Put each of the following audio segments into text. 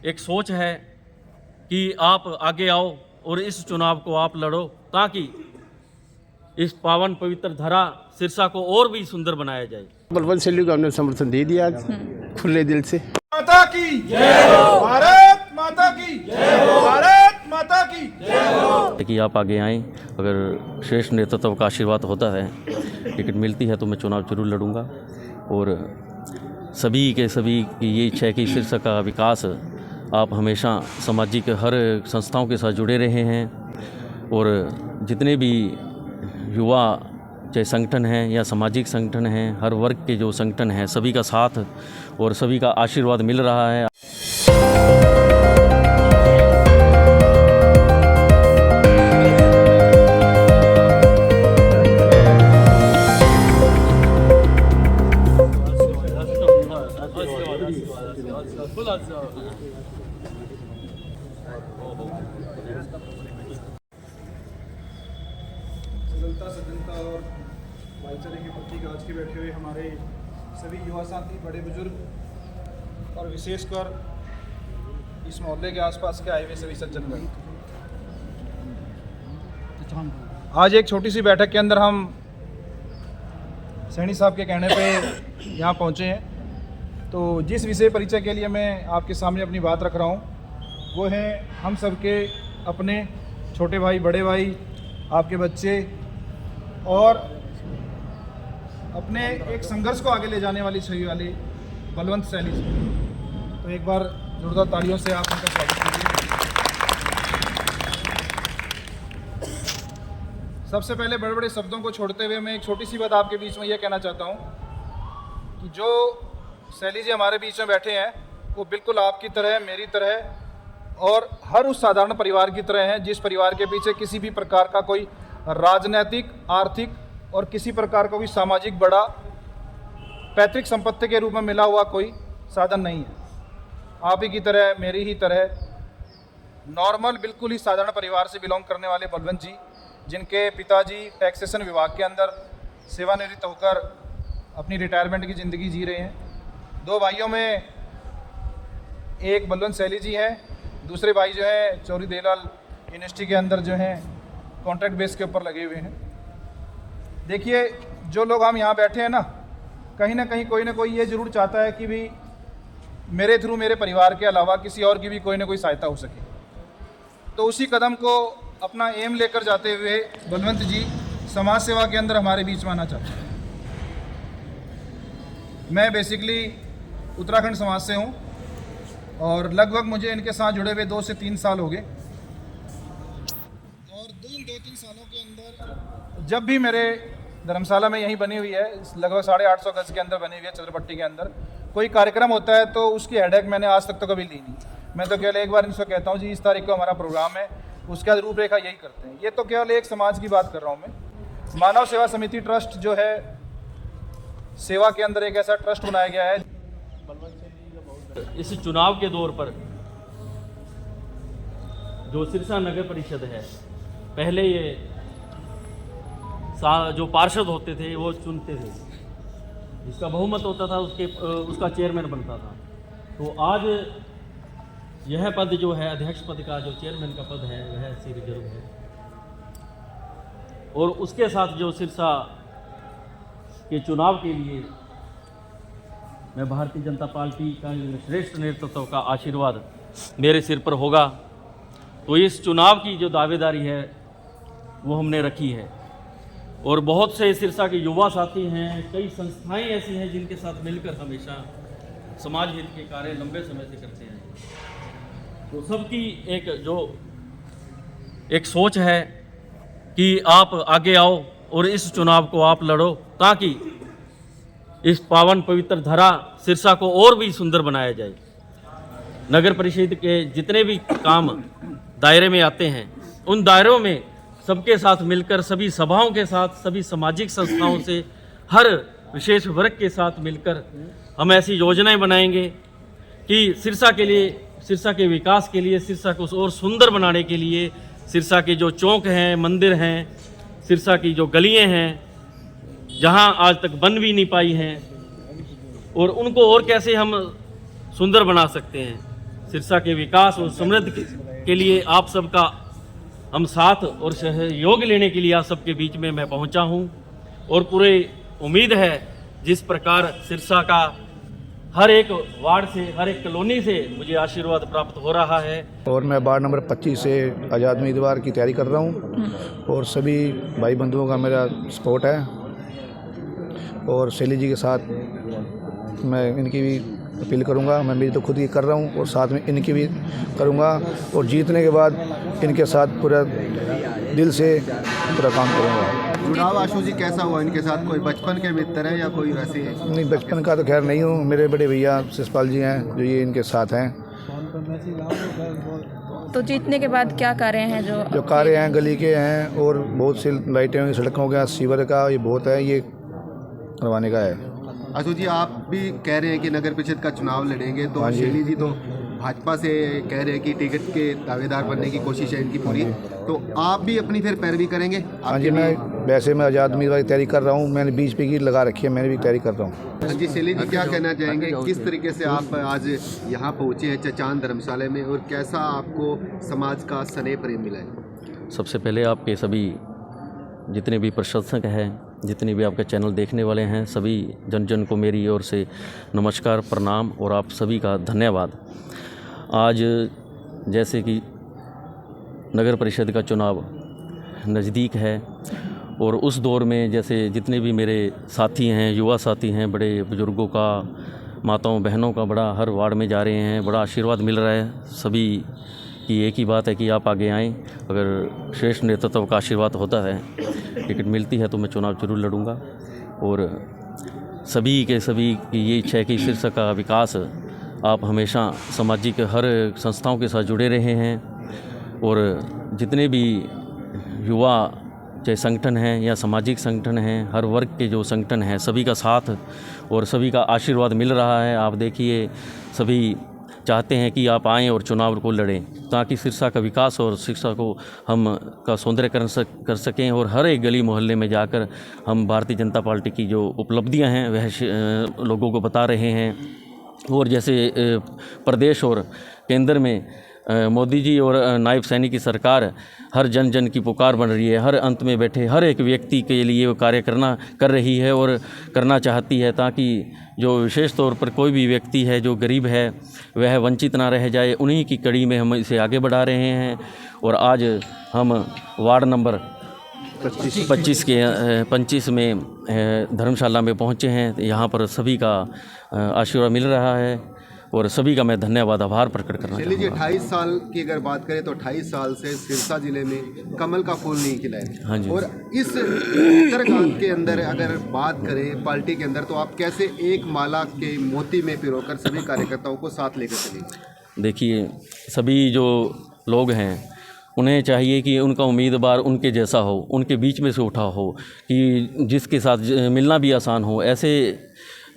एक सोच है कि आप आगे आओ और इस चुनाव को आप लड़ो ताकि इस पावन पवित्र धरा सिरसा को और भी सुंदर बनाया जाए। बलवंत सैल्यू को हमने समर्थन दे दिया आज खुले दिल से। माता की जय हो, भारत माता की जय हो, भारत माता की जय हो। कि आप आगे आएं, अगर श्रेष्ठ नेतृत्व का आशीर्वाद होता है, टिकट मिलती है तो मैं चुनाव जरूर लड़ूंगा। और सभी की ये इच्छा है कि सिरसा का विकास, आप हमेशा सामाजिक हर संस्थाओं के साथ जुड़े रहे हैं और जितने भी युवा चाहे संगठन हैं या सामाजिक संगठन हैं, हर वर्ग के जो संगठन हैं, सभी का साथ और सभी का आशीर्वाद मिल रहा है। सजलता सज्जनता और भाईचारे के प्रतीक आज के बैठे हुए हमारे सभी युवा साथी, बड़े बुजुर्ग और विशेषकर इस मोहल्ले के आसपास के आए हुए सभी सज्जनगण, आज एक छोटी सी बैठक के अंदर हम सैनी साहब के कहने पे यहाँ पहुँचे हैं। तो जिस विषय परिचय के लिए मैं आपके सामने अपनी बात रख रहा हूँ वो है हम सबके अपने छोटे भाई, बड़े भाई, आपके बच्चे और अपने एक संघर्ष को आगे ले जाने वाली छवि वाले बलवंत सैनी जी। तो एक बार जोरदार तालियों से आप उनका स्वागत कीजिए। सबसे पहले बड़े बड़े शब्दों को छोड़ते हुए मैं एक छोटी सी बात आपके बीच में यह कहना चाहता हूँ कि जो सैली जी हमारे बीच में बैठे हैं वो बिल्कुल आपकी तरह, मेरी तरह और हर उस साधारण परिवार की तरह हैं जिस परिवार के पीछे किसी भी प्रकार का कोई राजनैतिक, आर्थिक और किसी प्रकार का कोई सामाजिक बड़ा पैतृक संपत्ति के रूप में मिला हुआ कोई साधन नहीं है। आप ही की तरह, मेरी ही तरह नॉर्मल, बिल्कुल ही साधारण परिवार से बिलोंग करने वाले बलवंत जी, जिनके पिताजी टैक्सेशन विभाग के अंदर सेवानिवृत्त होकर अपनी रिटायरमेंट की ज़िंदगी जी रहे हैं। दो भाइयों में एक बलवंत सैली जी हैं, दूसरे भाई जो है चौरी देवलाल यूनिवर्सिटी के अंदर जो हैं कॉन्ट्रैक्ट बेस के ऊपर लगे हुए हैं। देखिए, जो लोग हम यहाँ बैठे हैं ना कहीं कोई ना कोई ये ज़रूर चाहता है कि भी मेरे थ्रू मेरे परिवार के अलावा किसी और की भी कोई ना कोई सहायता हो सके। तो उसी कदम को अपना एम लेकर जाते हुए बलवंत जी समाज सेवा के अंदर हमारे बीच में आना चाहते हैं। मैं बेसिकली उत्तराखंड समाज से हूँ और लगभग मुझे इनके साथ जुड़े हुए 2 से 3 साल हो गए। और 2-3 सालों के अंदर जब भी मेरे धर्मशाला में यहीं बनी हुई है, लगभग 850 गज के अंदर बनी हुई है, चंद्रपट्टी के अंदर कोई कार्यक्रम होता है तो उसकी हेडेक मैंने आज तक तो कभी ली नहीं। मैं तो केवल एक बार इनसे कहता हूँ जी इस तारीख को हमारा प्रोग्राम है, उसका रूपरेखा यही करते हैं। ये तो केवल एक समाज की बात कर रहा हूँ मैं। मानव सेवा समिति ट्रस्ट जो है, सेवा के अंदर एक ऐसा ट्रस्ट बनाया गया है। इस चुनाव के दौर पर जो सिरसा नगर परिषद है, पहले ये जो पार्षद होते थे वो चुनते थे, जिसका बहुमत होता था उसका चेयरमैन बनता था। तो आज यह पद जो है, अध्यक्ष पद का जो चेयरमैन का पद है, वह ऐसी रिजर्व है। और उसके साथ जो सिरसा के चुनाव के लिए मैं भारतीय जनता पार्टी का श्रेष्ठ नेतृत्व का आशीर्वाद मेरे सिर पर होगा। तो इस चुनाव की जो दावेदारी है वो हमने रखी है और बहुत से सिरसा के युवा साथी हैं, कई संस्थाएं ऐसी हैं जिनके साथ मिलकर हमेशा समाज हित के कार्य लंबे समय से करते हैं। तो सबकी एक सोच है कि आप आगे आओ और इस चुनाव को आप लड़ो ताकि इस पावन पवित्र धरा सिरसा को और भी सुंदर बनाया जाए। नगर परिषद के जितने भी काम दायरे में आते हैं, उन दायरों में सबके साथ मिलकर, सभी सभाओं के साथ, सभी सामाजिक संस्थाओं से, हर विशेष वर्ग के साथ मिलकर हम ऐसी योजनाएं बनाएंगे कि सिरसा के लिए, सिरसा के विकास के लिए, सिरसा को और सुंदर बनाने के लिए, सिरसा के जो चौक हैं, मंदिर हैं, सिरसा की जो गलियां हैं जहां आज तक बन भी नहीं पाई हैं, और उनको और कैसे हम सुंदर बना सकते हैं। सिरसा के विकास और समृद्धि के लिए आप सबका हम साथ और सहयोग लेने के लिए आप सबके बीच में मैं पहुंचा हूं और पूरे उम्मीद है जिस प्रकार सिरसा का हर एक वार्ड से, हर एक कॉलोनी से मुझे आशीर्वाद प्राप्त हो रहा है। और मैं वार्ड नंबर 25 से आज़ाद उम्मीदवार की तैयारी कर रहा हूँ और सभी भाई बंधुओं का मेरा सपोर्ट है और शैली जी के साथ मैं इनकी भी अपील करूँगा। मैं मेरी तो खुद ही कर रहा हूँ और साथ में इनकी भी करूँगा और जीतने के बाद इनके साथ पूरा दिल से पूरा काम करूँगा। जुड़ाव आशु जी कैसा हुआ इनके साथ? कोई बचपन के मित्र है या कोई वैसे है? नहीं, बचपन का तो खैर नहीं हूँ। मेरे बड़े भैया शिषपाल जी हैं जो ये इनके साथ हैं। तो जीतने के बाद क्या कार्य हैं जो कार्य हैं गली के हैं और बहुत सी लाइटें हैं, सड़कों का, सीवर का, ये बहुत है, ये करवाने का है। आशु जी आप भी कह रहे हैं कि नगर परिषद का चुनाव लड़ेंगे, तो शैली जी तो भाजपा से कह रहे हैं कि टिकट के दावेदार बनने की कोशिश है इनकी पूरी, तो आप भी अपनी फिर पैरवी करेंगे? हाँ जी, मैं आज़ाद उम्मीदवार की तैयारी कर रहा हूँ। मैंने बीजेपी की लगा रखी है, मैंने भी तैयारी कर रहा हूँ। हाँ जी, शैली जी क्या कहना चाहेंगे? किस तरीके से आप आज यहाँ पहुँचे हैं चचान धर्मशाला में और कैसा आपको समाज का स्नेह प्रेम मिला है? सबसे पहले आपके सभी जितने भी प्रशंसक हैं, जितने भी आपके चैनल देखने वाले हैं, सभी जन जन को मेरी ओर से नमस्कार, प्रणाम और आप सभी का धन्यवाद। आज जैसे कि नगर परिषद का चुनाव नज़दीक है और उस दौर में जैसे जितने भी मेरे साथी हैं, युवा साथी हैं, बड़े बुज़ुर्गों का, माताओं बहनों का बड़ा हर वार्ड में जा रहे हैं, बड़ा आशीर्वाद मिल रहा है। सभी की एक ही बात है कि आप आगे आएँ। अगर श्रेष्ठ नेतृत्व का आशीर्वाद होता है, टिकट मिलती है तो मैं चुनाव जरूर लड़ूंगा और सभी की ये इच्छा है कि सिरसा का विकास आप हमेशा सामाजिक हर संस्थाओं के साथ जुड़े रहे हैं और जितने भी युवा चाहे संगठन हैं या सामाजिक संगठन हैं, हर वर्ग के जो संगठन हैं, सभी का साथ और सभी का आशीर्वाद मिल रहा है। आप देखिए सभी चाहते हैं कि आप आएँ और चुनाव को लड़ें ताकि सिरसा का विकास और सिरसा को हम का सौंदर्यकरण कर सकें और हर एक गली मोहल्ले में जाकर हम भारतीय जनता पार्टी की जो उपलब्धियां हैं वह लोगों को बता रहे हैं। और जैसे प्रदेश और केंद्र में मोदी जी और नायब सैनी की सरकार हर जन जन की पुकार बन रही है, हर अंत में बैठे हर एक व्यक्ति के लिए वो कार्य कर रही है और करना चाहती है ताकि जो विशेष तौर पर कोई भी व्यक्ति है जो गरीब है वह वंचित ना रह जाए। उन्हीं की कड़ी में हम इसे आगे बढ़ा रहे हैं और आज हम वार्ड नंबर 25 में धर्मशाला में पहुंचे हैं। यहाँ पर सभी का आशीर्वाद मिल रहा है और सभी का मैं धन्यवाद आभार प्रकट करना शैली जी, चाहूँगा। 28 साल की अगर बात करें तो 28 साल से सिरसा जिले में कमल का फूल नहीं खिला है। हाँ जी। और इस उत्तराखंड के अंदर अगर बात करें पार्टी के अंदर, तो आप कैसे एक माला के मोती में पिरोकर सभी कार्यकर्ताओं को साथ लेकर चलेंगे? देखिए सभी जो लोग हैं उन्हें चाहिए कि उनका उम्मीदवार उनके जैसा हो, उनके बीच में से उठा हो, कि जिसके साथ मिलना भी आसान हो। ऐसे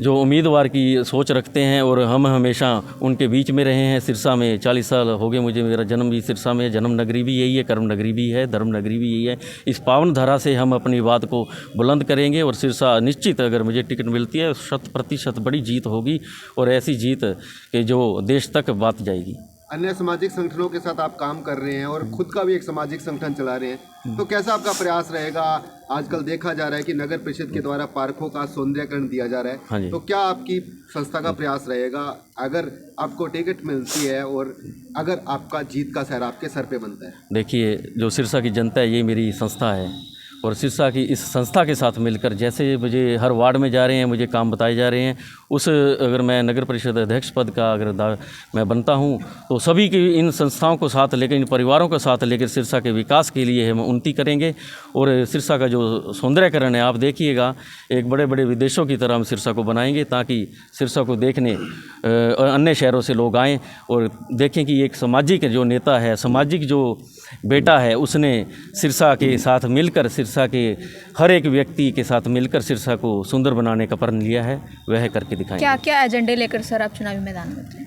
जो उम्मीदवार की सोच रखते हैं और हम हमेशा उनके बीच में रहे हैं। सिरसा में 40 साल हो गए मुझे, मेरा जन्म भी सिरसा में, जन्म नगरी भी यही है, कर्म नगरी भी है, धर्म नगरी भी यही है। इस पावन धारा से हम अपनी बात को बुलंद करेंगे और सिरसा निश्चित अगर मुझे टिकट मिलती है 100% बड़ी जीत होगी और ऐसी जीत कि जो देश तक बात जाएगी। अन्य सामाजिक संगठनों के साथ आप काम कर रहे हैं और खुद का भी एक सामाजिक संगठन चला रहे हैं, तो कैसा आपका प्रयास रहेगा? आजकल देखा जा रहा है कि नगर परिषद के द्वारा पार्कों का सौंदर्यकरण दिया जा रहा है। हाँ जी। तो क्या आपकी संस्था का प्रयास रहेगा अगर आपको टिकट मिलती है और अगर आपका जीत का सहरा आपके सर पे बनता है? देखिए जो सिरसा की जनता है ये मेरी संस्था है और सिरसा की इस संस्था के साथ मिलकर जैसे मुझे हर वार्ड में जा रहे हैं, मुझे काम बताए जा रहे हैं, उस अगर मैं नगर परिषद अध्यक्ष पद का अगर मैं बनता हूं तो सभी की इन संस्थाओं को साथ लेकर, इन परिवारों को साथ लेकर सिरसा के विकास के लिए हम उन्नति करेंगे। और सिरसा का जो सौंदर्यकरण है आप देखिएगा, एक बड़े बड़े विदेशों की तरह हम सिरसा को बनाएंगे ताकि सिरसा को देखने अन्य शहरों से लोग आएँ और देखें कि एक सामाजिक जो नेता है, सामाजिक जो बेटा है, उसने सिरसा के साथ मिलकर, सिरसा के हर एक व्यक्ति के साथ मिलकर सिरसा को सुंदर बनाने का प्रण लिया है, वह करके दिखाएंगे। क्या क्या एजेंडे लेकर सर आप चुनावी मैदान में उतरे?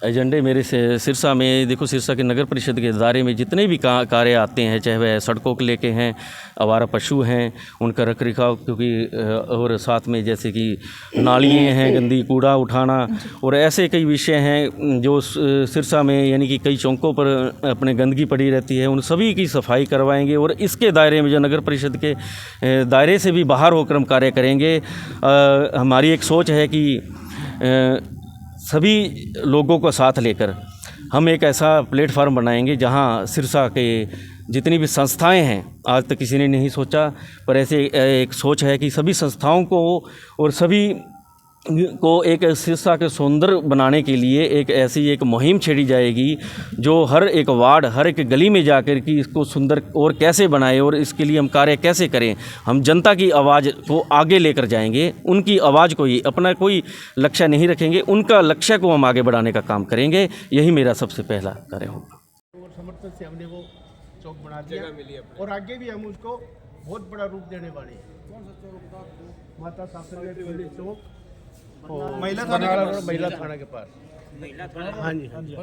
एजेंडे मेरे से सिरसा में देखो, सिरसा के नगर परिषद के दायरे में जितने भी कार्य आते हैं, चाहे वह सड़कों को लेके हैं, आवारा पशु हैं उनका रख रखाव, क्योंकि और साथ में जैसे कि नालियाँ हैं, गंदी कूड़ा उठाना, और ऐसे कई विषय हैं जो सिरसा में यानी कि कई चौकों पर अपने गंदगी पड़ी रहती है, उन सभी की सफाई करवाएंगे। और इसके दायरे में जो नगर परिषद के दायरे से भी बाहर होकर हम कार्य करेंगे। हमारी एक सोच है कि सभी लोगों को साथ लेकर हम एक ऐसा प्लेटफार्म बनाएंगे जहां सिरसा के जितनी भी संस्थाएं हैं, आज तक किसी ने नहीं सोचा, पर ऐसे एक सोच है कि सभी संस्थाओं को और सभी को एक सिरसा के सौंदर्य बनाने के लिए एक ऐसी एक मुहिम छेड़ी जाएगी जो हर एक वार्ड, हर एक गली में जाकर कि इसको सुंदर और कैसे बनाए और इसके लिए हम कार्य कैसे करें। हम जनता की आवाज़ को आगे लेकर जाएंगे, उनकी आवाज़ को ही अपना कोई लक्ष्य नहीं रखेंगे, उनका लक्ष्य को हम आगे बढ़ाने का काम करेंगे। यही मेरा सबसे पहला कार्य होगा। और समर्थन से हमने वो चौक बना दिया और आगे भी हम उसको बहुत बड़ा रूप देने वाले हैं। माता सासरे चौक महिला थाने के पास। हाँ जी, हाँ जी।